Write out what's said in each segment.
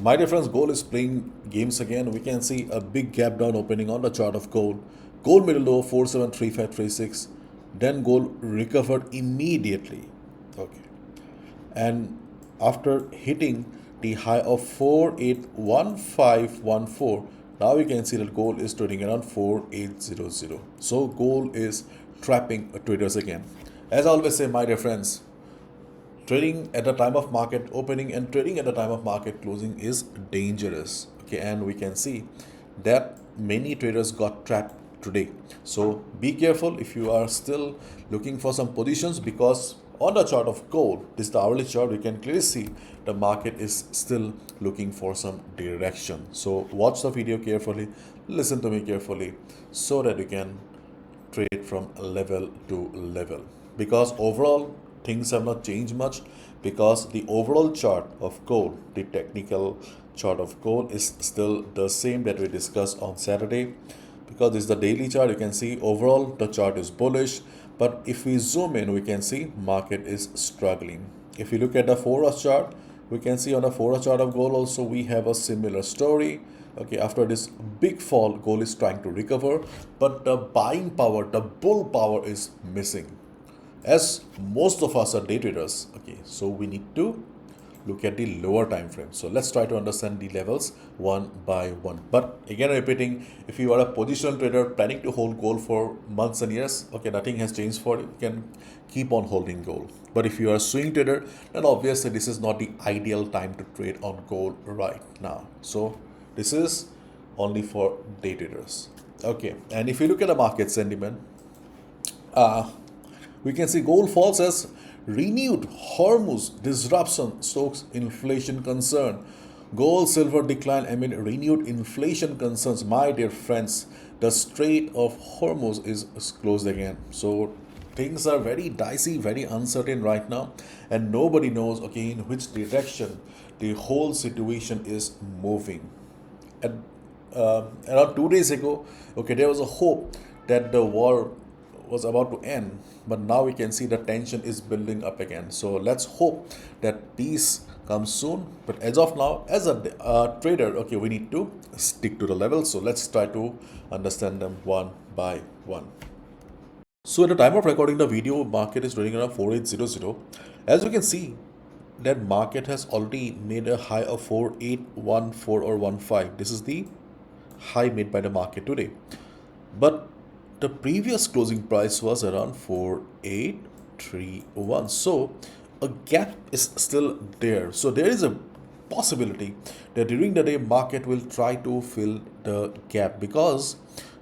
My dear friends, gold is playing games again. We can see a big gap down opening on the chart of gold. Gold middle low 473536. Then gold recovered immediately. Okay. And after hitting the high of 481514, now we can see that gold is trading around 4800. So gold is trapping traders again. As I always say, my dear friends, trading at the time of market opening and trading at the time of market closing is dangerous. Okay, and we can see that many traders got trapped today. So be careful if you are still looking for some positions, because on the chart of gold, this is the hourly chart, we can clearly see the market is still looking for some direction. So watch the video carefully, listen to me carefully, so that you can trade from level to level, because overall things have not changed much, because the overall chart of gold, the technical chart of gold, is still the same that we discussed on Saturday. Because this is the daily chart, you can see overall the chart is bullish, but if we zoom in we can see market is struggling. If you look at the 4 hour chart, we can see on the 4 hour chart of gold also we have a similar story. Okay, after this big fall, gold is trying to recover, but the buying power, the bull power is missing, as most of us are day traders. Okay, so we need to look at the lower time frame. So let's try to understand the levels one by one. But again repeating, if you are a positional trader planning to hold gold for months and years, okay, nothing has changed for you, you can keep on holding gold. But if you are a swing trader, then obviously this is not the ideal time to trade on gold right now. So this is only for day traders. Okay, and if you look at the market sentiment, we can see gold falls as renewed Hormuz disruption stokes inflation concern. Gold, silver decline amid renewed inflation concerns. My dear friends, the Strait of Hormuz is closed again. So things are very dicey, very uncertain right now, and nobody knows, okay, in which direction the whole situation is moving. At, around 2 days ago, okay, there was a hope that the war was about to end, but now we can see the tension is building up again. So let's hope that peace comes soon. But as of now, as a trader, okay, we need to stick to the levels. So let's try to understand them one by one. So at the time of recording the video, market is running around 4800. As you can see, that market has already made a high of 4814 or 15. This is the high made by the market today. But the previous closing price was around 4831. So a gap is still there. So there is a possibility that during the day market will try to fill the gap, because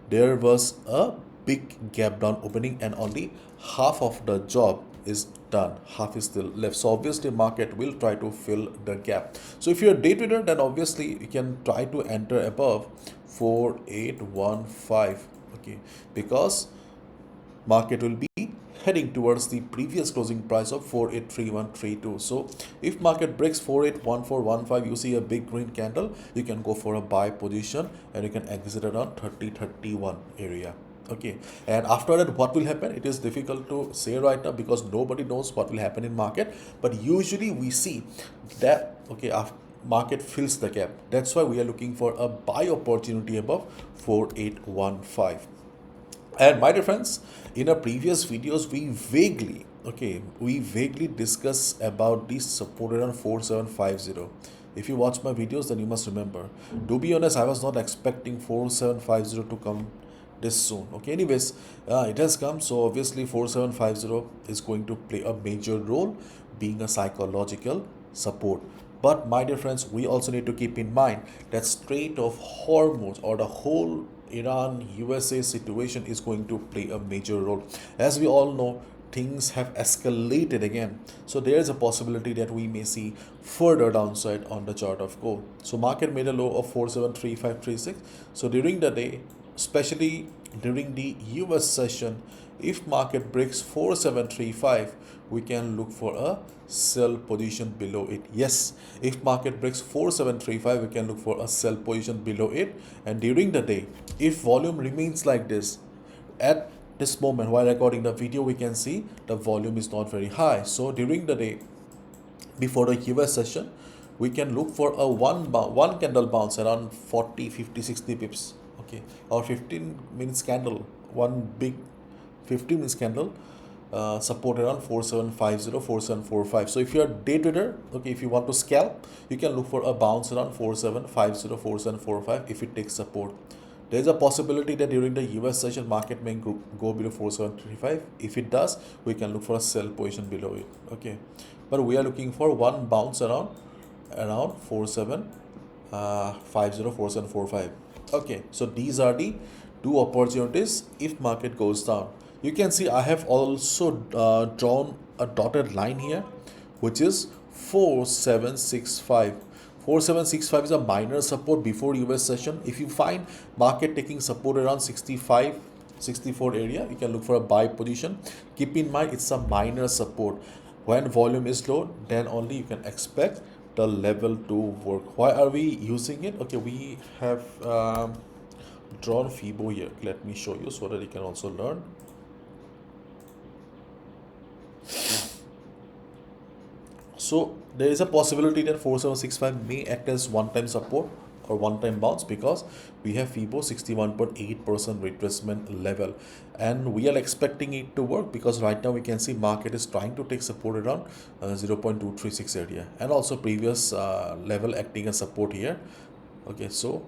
there was a big gap down opening and only half of the job is done, half is still left. So obviously market will try to fill the gap. So if you're a day trader, then obviously you can try to enter above 4815. Okay, because market will be heading towards the previous closing price of 483132. So if market breaks 481415, you see a big green candle, you can go for a buy position and you can exit around 3031 area. Okay, and after that what will happen, it is difficult to say right now, because nobody knows what will happen in market. But usually we see that, okay, after market fills the gap, that's why we are looking for a buy opportunity above 4815. And my dear friends, in our previous videos, we vaguely discuss about this support around 4750. If you watch my videos, then you must remember. To be honest, I was not expecting 4750 to come this soon. Okay, anyways, it has come. So obviously 4750 is going to play a major role, being a psychological support. But my dear friends, we also need to keep in mind that Strait of Hormuz, or the whole Iran USA situation, is going to play a major role. As we all know, things have escalated again. So there is a possibility that we may see further downside on the chart of gold. So market made a low of 473536. So during the day, especially during the US session, if market breaks 4735, we can look for a sell position below it. Yes, if market breaks 4735, we can look for a sell position below it. And during the day, if volume remains like this, at this moment while recording the video, we can see the volume is not very high. So during the day, before the US session, we can look for a one candle bounce around 40, 50, 60 pips, okay, or 15 minutes candle, one big 15 minutes candle, support around 4750, 4745. So if you're a day trader, okay, if you want to scalp, you can look for a bounce around 4750, 4745 if it takes support. There is a possibility that during the US session market may go below 4735. If it does, we can look for a sell position below it, okay. But we are looking for one bounce around 4750, 4745. Okay, so these are the two opportunities if market goes down. You can see I have also drawn a dotted line here, which is 4765. 4765 is a minor support before US session. If you find market taking support around 65, 64 area, you can look for a buy position. Keep in mind it's a minor support. When volume is low, then only you can expect the level to work. Why are we using it? Okay, we have drawn FIBO here. Let me show you so that you can also learn. So there is a possibility that 4765 may act as one-time support or one-time bounce because we have FIBO 61.8% retracement level, and we are expecting it to work because right now we can see market is trying to take support around 0.236 area, and also previous level acting as support here. Okay, so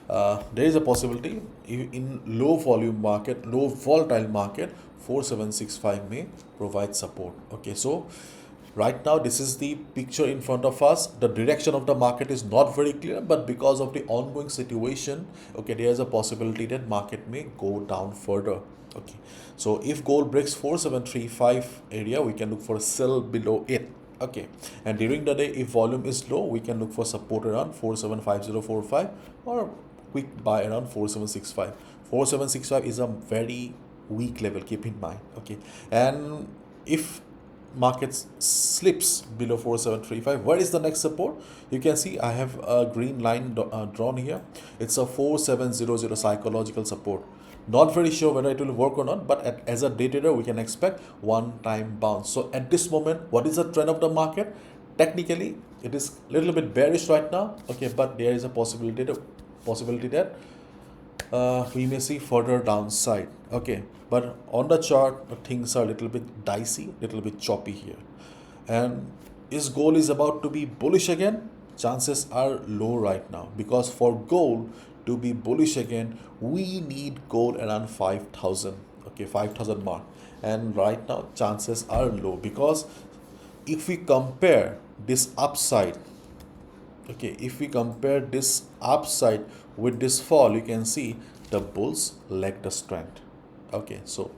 there is a possibility in low volume market, low volatile market, 4765 may provide support. Okay, so right now this is the picture in front of us. The direction of the market is not very clear, but because of the ongoing situation, okay, there is a possibility that market may go down further. Okay, so if gold breaks 4735 area, we can look for a sell below it. Okay, and during the day if volume is low, we can look for support around 475045 or quick buy around 4765. 4765 is a very weak level, keep in mind. Okay, and if market slips below 4735, where is the next support? You can see I have a green line drawn here. It's a 4700 psychological support. Not very sure whether it will work or not, but as a day trader we can expect one time bounce. So at this moment, what is the trend of the market? Technically it is a little bit bearish right now, okay, but there is a possibility that we may see further downside. Okay, but on the chart things are a little bit dicey, little bit choppy here. And is gold is about to be bullish again? Chances are low right now, because for gold to be bullish again, we need gold around 5000, okay, 5000 mark, and right now chances are low, because if we compare this upside, okay, if we compare this upside with this fall, you can see the bulls lack the strength. Okay, so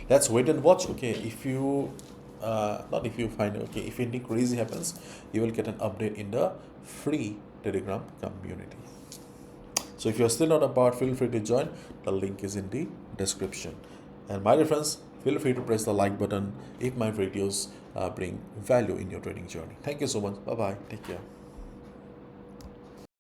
let's wait and watch. Okay, if you not if you find, okay, if anything crazy happens, you will get an update in the free Telegram community. So if you're still not a part, feel free to join. The link is in the description. And my dear friends, feel free to press the like button if my videos bring value in your trading journey. Thank you so much. Bye bye. Take care.